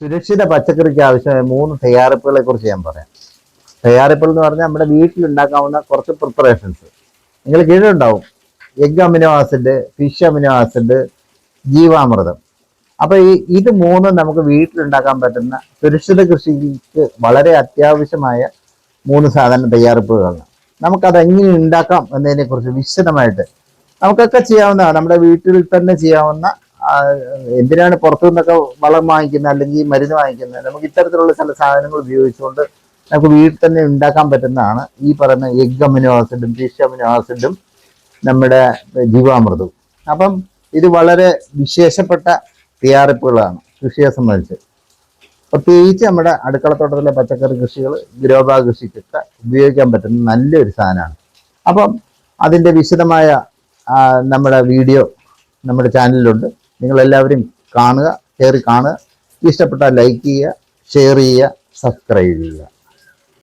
സുരക്ഷിത പച്ചക്കറിക്ക് ആവശ്യമായ 3 തയ്യാറെടുപ്പുകളെ കുറിച്ച് ഞാൻ പറയാം. തയ്യാറെടുപ്പുകൾ എന്ന് പറഞ്ഞാൽ നമ്മുടെ വീട്ടിൽ ഉണ്ടാക്കാവുന്ന കുറച്ച് പ്രിപ്പറേഷൻസ് നിങ്ങൾ കേട്ടിട്ടുണ്ടാവും. Egg amino acid, fish amino acid, ജീവാമൃതം. അപ്പൊ ഇത് മൂന്നും നമുക്ക് വീട്ടിലുണ്ടാക്കാൻ പറ്റുന്ന സുരക്ഷിത കൃഷിക്ക് വളരെ അത്യാവശ്യമായ 3 സാധാരണ തയ്യാറെടുപ്പുകളാണ്. നമുക്കത് എങ്ങനെ ഉണ്ടാക്കാം എന്നതിനെ കുറിച്ച് വിശദമായിട്ട് നമുക്കൊക്കെ ചെയ്യാവുന്നതാണ്. നമ്മുടെ വീട്ടിൽ തന്നെ ചെയ്യാവുന്ന, എന്തിനാണ് പുറത്തു നിന്നൊക്കെ വളം വാങ്ങിക്കുന്നത് അല്ലെങ്കിൽ മരുന്ന് വാങ്ങിക്കുന്നത്? നമുക്ക് ഇത്തരത്തിലുള്ള ചില സാധനങ്ങൾ ഉപയോഗിച്ചുകൊണ്ട് നമുക്ക് വീട്ടിൽ തന്നെ ഉണ്ടാക്കാൻ പറ്റുന്നതാണ് ഈ പറയുന്ന എഗ് അമിനോ ആസിഡും ഫിഷ് അമിനോ ആസിഡും നമ്മുടെ ജീവാമൃതവും. അപ്പം ഇത് വളരെ വിശേഷപ്പെട്ട തയ്യാറെടുപ്പുകളാണ് കൃഷിയെ സംബന്ധിച്ച്. പ്രത്യേകിച്ച് നമ്മുടെ അടുക്കളത്തോട്ടത്തിലെ പച്ചക്കറി കൃഷികൾ, ഗ്രോബാ കൃഷിക്കൊക്കെ ഉപയോഗിക്കാൻ പറ്റുന്ന നല്ലൊരു സാധനമാണ്. അപ്പം അതിൻ്റെ വിശദമായ നമ്മുടെ വീഡിയോ നമ്മുടെ ചാനലിലുണ്ട്. നിങ്ങളെല്ലാവരും കാണുക, കയറി കാണുക. ഇഷ്ടപ്പെട്ടാൽ ലൈക്ക് ചെയ്യുക, ഷെയർ ചെയ്യുക, സബ്സ്ക്രൈബ് ചെയ്യുക.